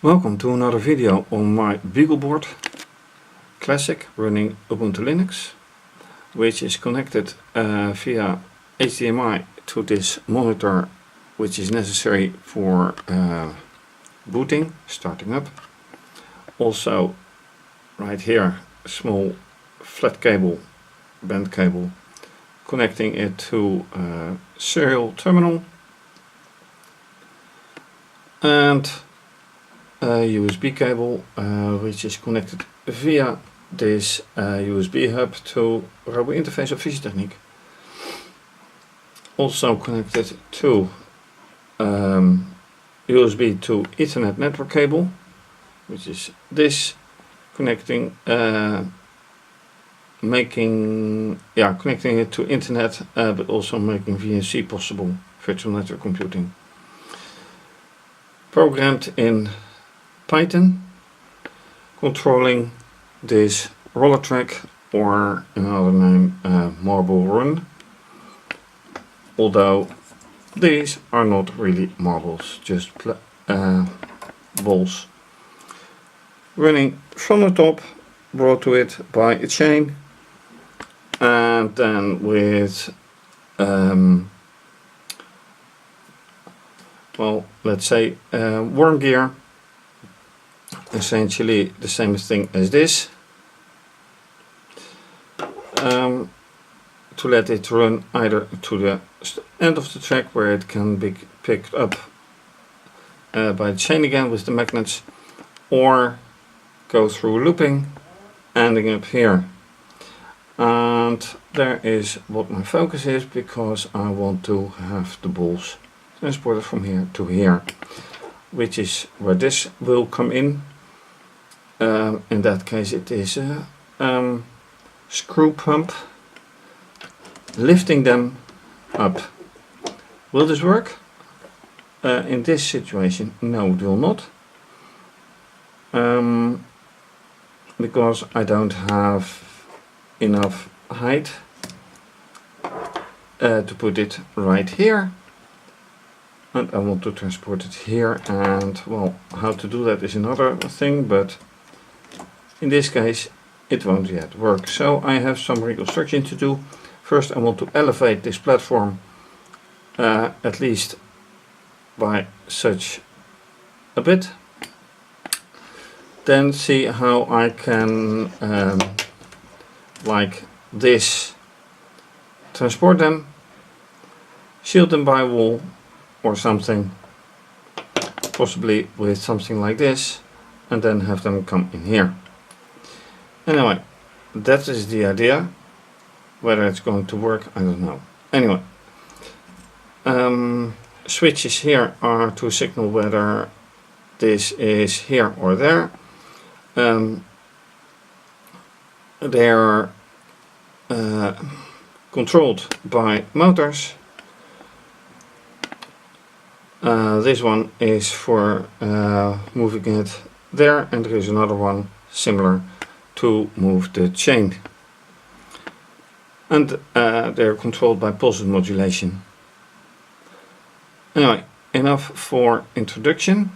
Welcome to another video on my BeagleBoard Classic running Ubuntu Linux, which is connected via HDMI to this monitor, which is necessary for booting, starting up. Also right here a small flat cable, band cable, connecting it to a serial terminal, and a USB cable which is connected via this USB hub to Robo interface of fischertechnik. Also connected to USB to Ethernet network cable, which is this, connecting connecting it to internet, but also making VNC possible, virtual network computing. Programmed in Python, controlling this roller track, or another name, marble run, although these are not really marbles, just balls. Running from the top, brought to it by a chain, and then with well, let's say worm gear, essentially the same thing as this, to let it run either to the end of the track where it can be picked up by the chain again with the magnets, or go through looping, ending up here. And there is what my focus is, because I want to have the balls transported from here to here, which is where this will come in. In that case it is a screw pump lifting them up. Will this work? In this situation, no, it will not, because I don't have enough height to put it right here, and I want to transport it here. And well, how to do that is another thing, but in this case it won't yet work. So I have some reconstruction to do. First I want to elevate this platform at least by such a bit. Then see how I can like this transport them, shield them by a wall or something, possibly with something like this, and then have them come in here. Anyway, that is the idea. Whether it's going to work, I don't know. Anyway, switches here are to signal whether this is here or there. They are controlled by motors. This one is for moving it there, and there is another one similar to move the chain. And they're controlled by pulse modulation. Anyway, enough for introduction.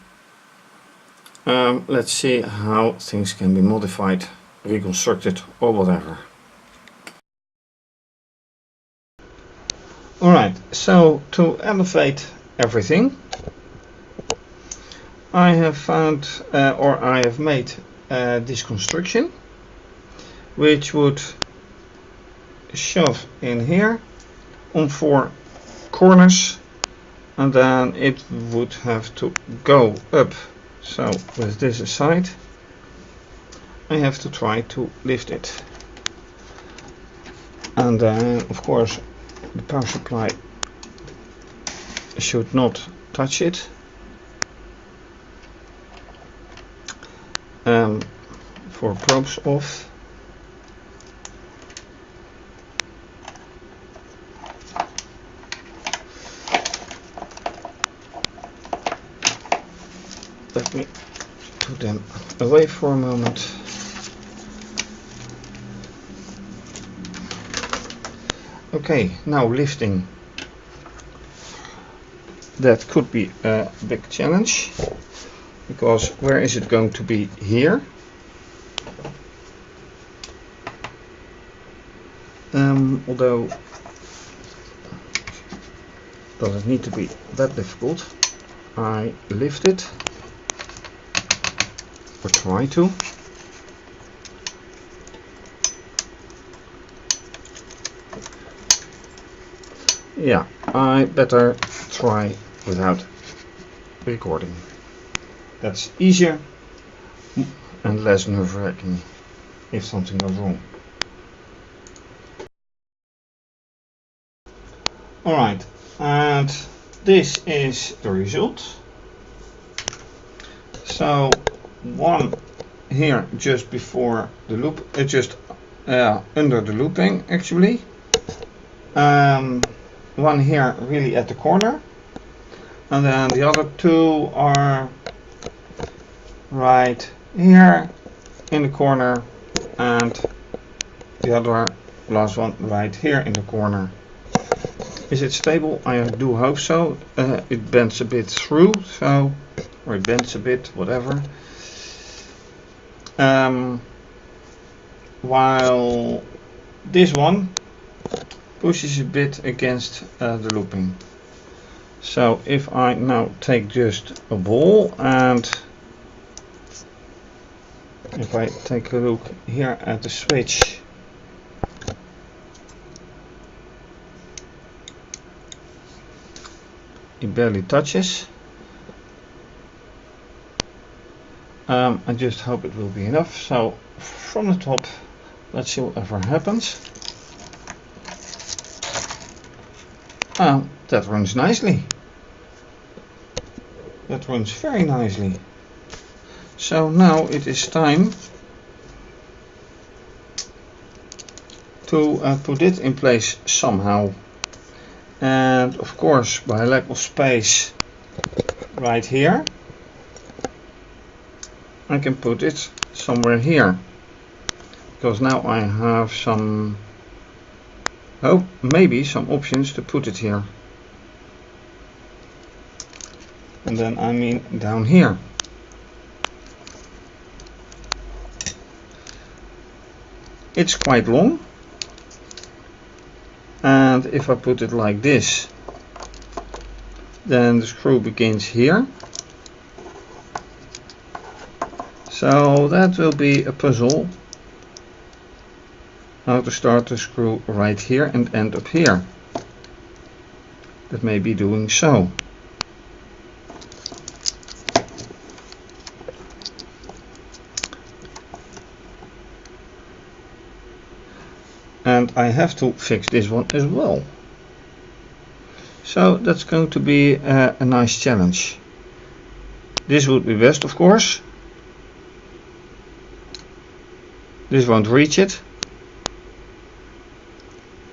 Let's see how things can be modified, reconstructed, or whatever. Alright, so to elevate everything, I have found, or I have made this construction, which would shove in here on 4 corners, and then it would have to go up. So with this aside, I have to try to lift it, and then of course the power supply should not touch it. For probes off. Let me put them away for a moment. Okay, now lifting. That could be a big challenge. because where is it going to be? Here. Although does it need to be that difficult? I lift it, or try to. Yeah, I better try without recording. That's easier and less nerve-wracking if something goes wrong. Alright, and this is the result. So one here just before the loop, just under the looping actually. One here really at the corner, and then the other two are right here in the corner, and the other last one right here in the corner. Is it stable? I do hope so. It bends a bit through, so, or it bends a bit, whatever. While this one pushes a bit against the looping. So if I now take just a ball, and if I take a look here at the switch, it barely touches. I just hope it will be enough. So from the top, let's see whatever happens. That runs nicely. That runs very nicely. So now it is time to put it in place somehow. And of course, by lack of space right here, I can put it somewhere here, because now I have some, maybe some options to put it here. And then I mean down here. It's quite long, and if I put it like this, then the screw begins here. So that will be a puzzle, how to start the screw right here and end up here. That may be doing so. And I have to fix this one as well. So that's going to be a nice challenge. This would be best, of course. This won't reach it.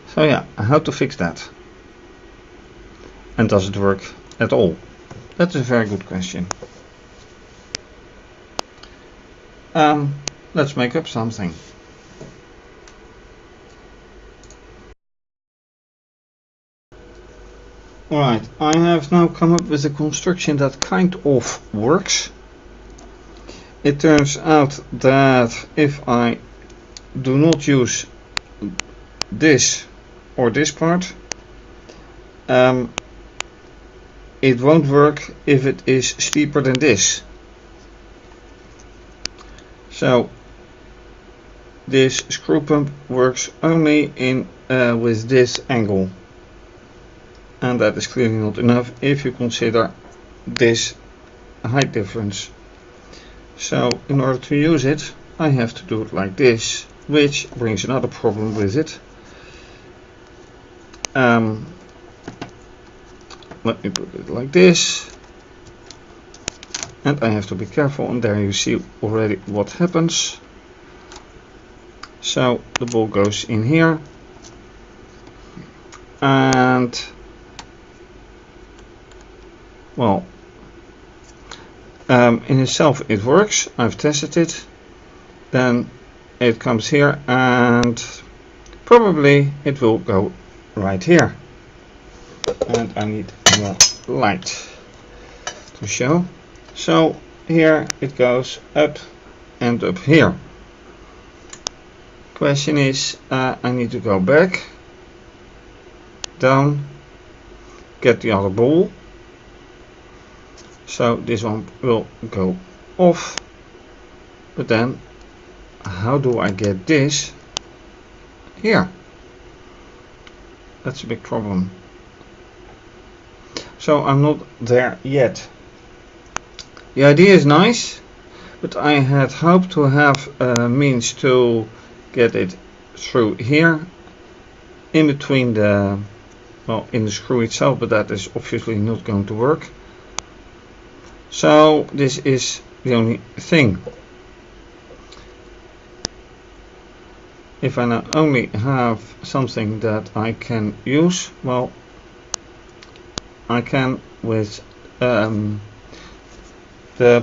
So yeah, how to fix that? And does it work at all? That's a very good question. Let's make up something. Alright, I have now come up with a construction that kind of works. It turns out that if I do not use this or this part, it won't work if it is steeper than this. So this screw pump works only in with this angle, and that is clearly not enough if you consider this height difference. So in order to use it, I have to do it like this, which brings another problem with it. Let me put it like this, and I have to be careful, and there you see already what happens. So the ball goes in here, and well, in itself it works. I've tested it. Then it comes here, and probably it will go right here. And I need more light to show. So here it goes up and up here. Question is, I need to go back, down, get the other ball. So this one will go off, but then how do I get this here? That's a big problem. So I'm not there yet. The idea is nice, but I had hoped to have a means to get it through here in between the, well, in the screw itself, but that is obviously not going to work. So this is the only thing. If I now only have something that I can use, well, I can with the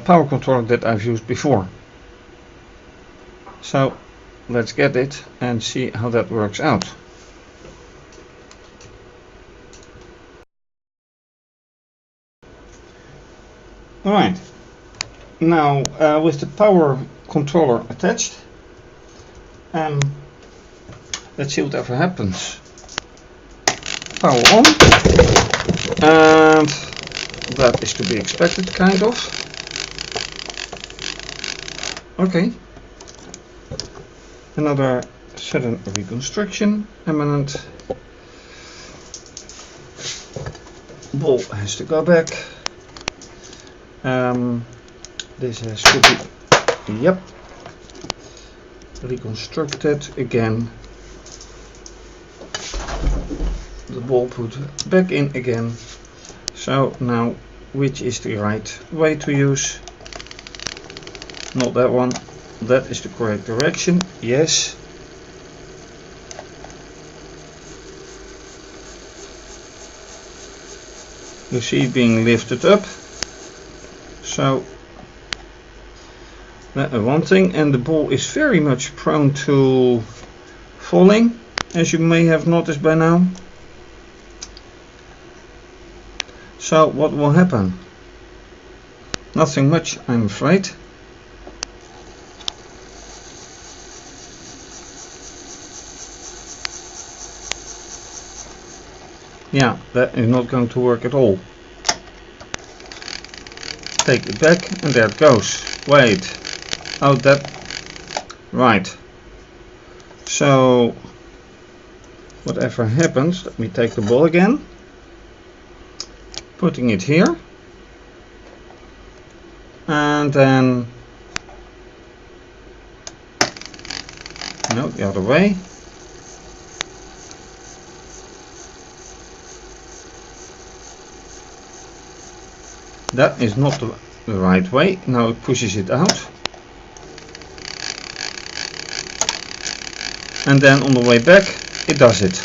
power controller that I've used before. So let's get it and see how that works out. Alright, now with the power controller attached, let's see whatever happens. Power on, and that is to be expected, kind of. Okay, another sudden reconstruction, imminent. Ball has to go back. This has to be, yep, reconstructed again. The ball put back in again. So now, which is the right way to use? Not that one. That is the correct direction. Yes. You see it being lifted up. So that is one thing, and the ball is very much prone to falling, as you may have noticed by now. So what will happen? Nothing much, I'm afraid. Yeah, that is not going to work at all. Take it back, and there it goes. Wait. Oh, that. Right. So, whatever happens, let me take the ball again. Putting it here. And then. No, the other way. That is not the right way. Now it pushes it out. And then on the way back, it does it.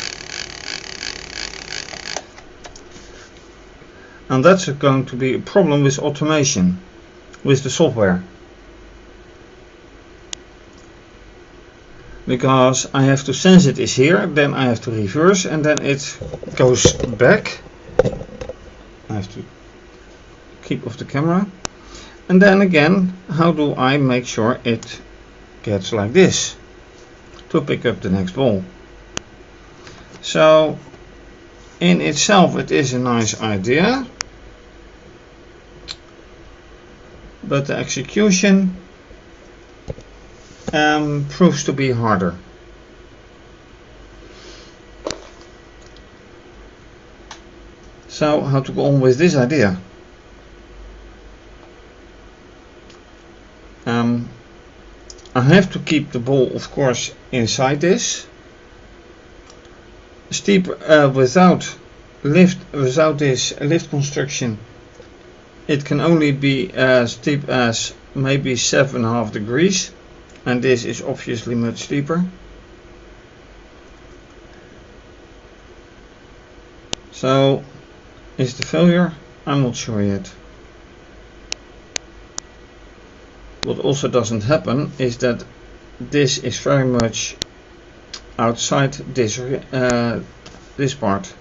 And that's going to be a problem with automation, with the software. Because I have to sense it is here, then I have to reverse, and then it goes back. I have to keep off the camera, and then again, how do I make sure it gets like this to pick up the next ball? So in itself it is a nice idea, but the execution proves to be harder. So how to go on with this idea? I have to keep the ball, of course, inside this. Steep without this lift construction, it can only be as steep as maybe 7.5 degrees, and this is obviously much steeper. So, is the failure? I'm not sure yet. What also doesn't happen is that this is very much outside this this part.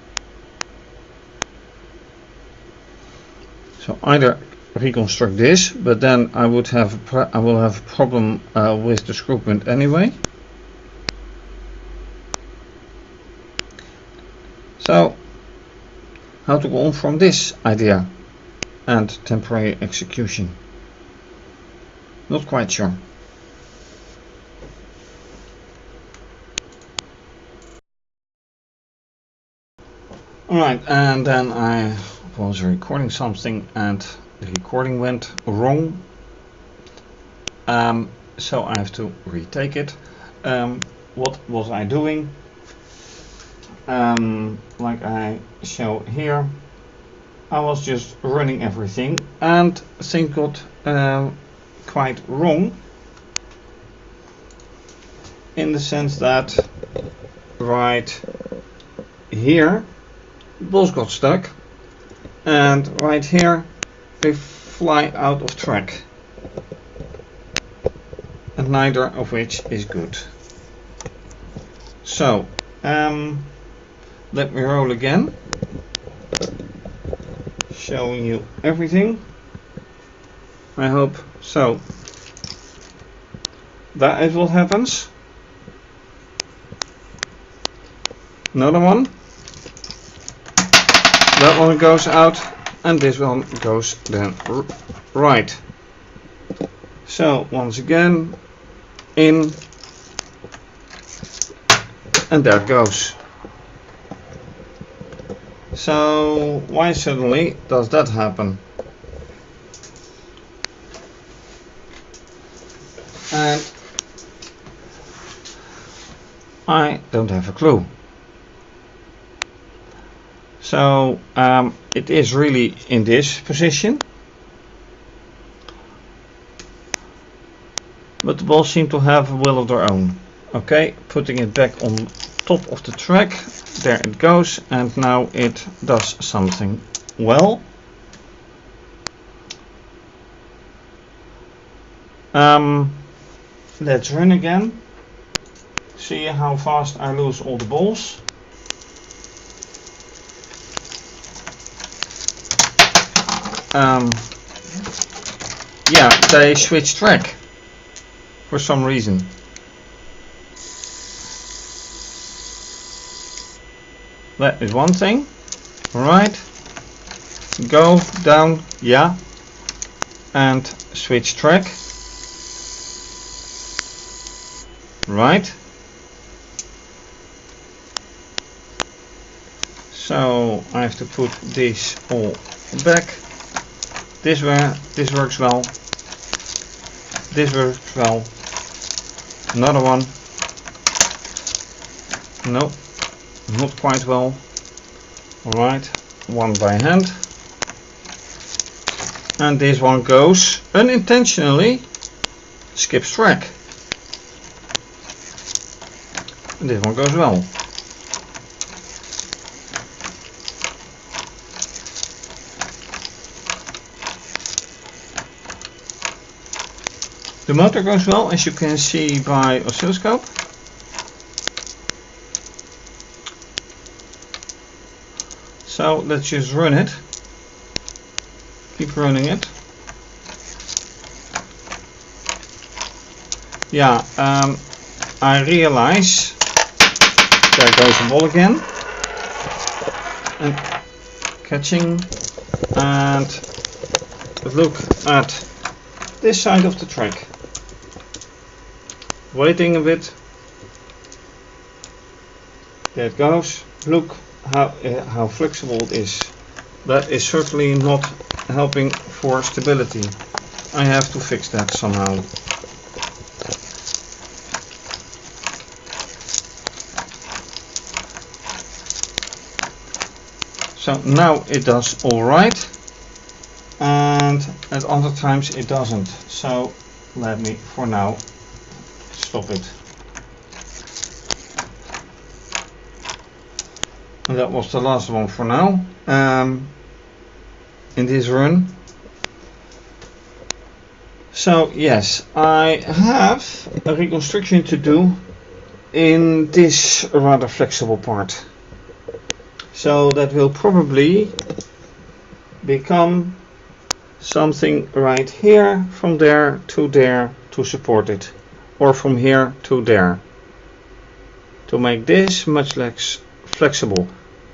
So either reconstruct this, but then I will have a problem with the screw point anyway. So how to go on from this idea and temporary execution? Not quite sure. Alright, and then I was recording something and the recording went wrong. So I have to retake it. What was I doing? Like I show here, I was just running everything and things got quite wrong, in the sense that right here balls got stuck and right here they fly out of track, and neither of which is good. So let me roll again, showing you everything. I hope so. That is what happens. Another one. That one goes out and this one goes then right. So once again in, and there it goes. So why suddenly does that happen? And I don't have a clue. So it is really in this position, but the balls seem to have a will of their own. Okay, putting it back on top of the track, there it goes, and now it does something well. Let's run again, see how fast I lose all the balls. Yeah, they switch track for some reason. That is one thing. Right, go down, yeah, and switch track. Right. So I have to put this all back. This works well. This works well. Another one. No, not quite well. Alright, one by hand. And this one goes unintentionally, skips track. And this one goes well. The motor goes well, as you can see by oscilloscope. So let's just run it. Keep running it. Yeah, I realize there goes the ball again. And catching, and look at this side of the track. Waiting a bit. There it goes. Look how flexible it is. That is certainly not helping for stability. I have to fix that somehow. So now it does alright, and at other times it doesn't. So let me for now stop it. And that was the last one for now in this run. So yes, I have a reconstruction to do in this rather flexible part. So that will probably become something right here, from there to support it, or from here to there, to make this much less flexible.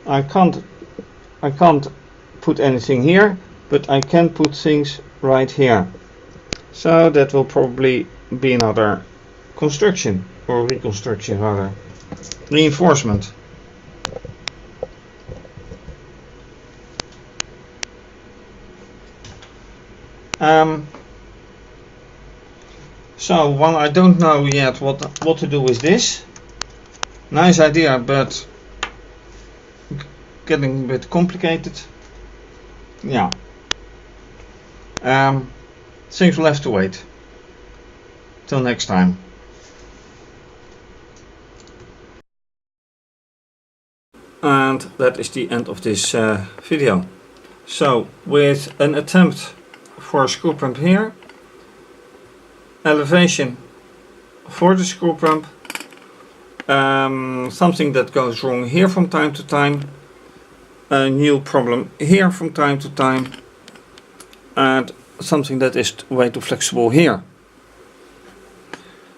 I can't put anything here, but I can put things right here. So that will probably be another construction, or reconstruction rather, reinforcement. So while I don't know yet what to do with this, nice idea, but getting a bit complicated. Yeah. Things will have to wait till next time. And that is the end of this video. So with an attempt for a screw pump here, elevation for the screw pump, something that goes wrong here from time to time, a new problem here from time to time, and something that is way too flexible here.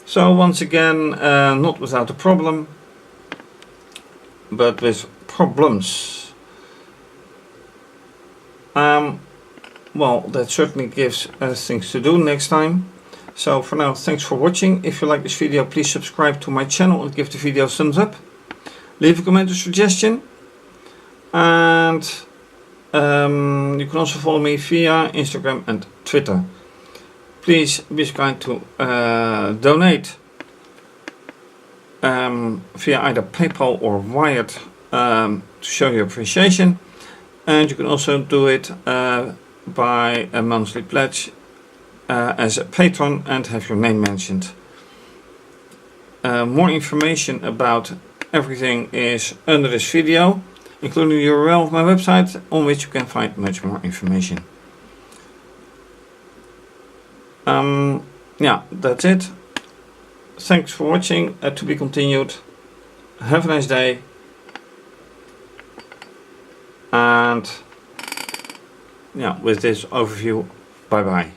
So once again, not without a problem, but with problems. Well, that certainly gives us things to do next time. So for now, thanks for watching. If you like this video, please subscribe to my channel and give the video a thumbs up. Leave a comment or suggestion. And you can also follow me via Instagram and Twitter. Please be so kind to donate via either PayPal or Wired to show your appreciation. And you can also do it by a monthly pledge as a patron and have your name mentioned. More information about everything is under this video, including the URL of my website, on which you can find much more information. Yeah, that's it. Thanks for watching. To be continued. Have a nice day. And yeah, with this overview, bye bye.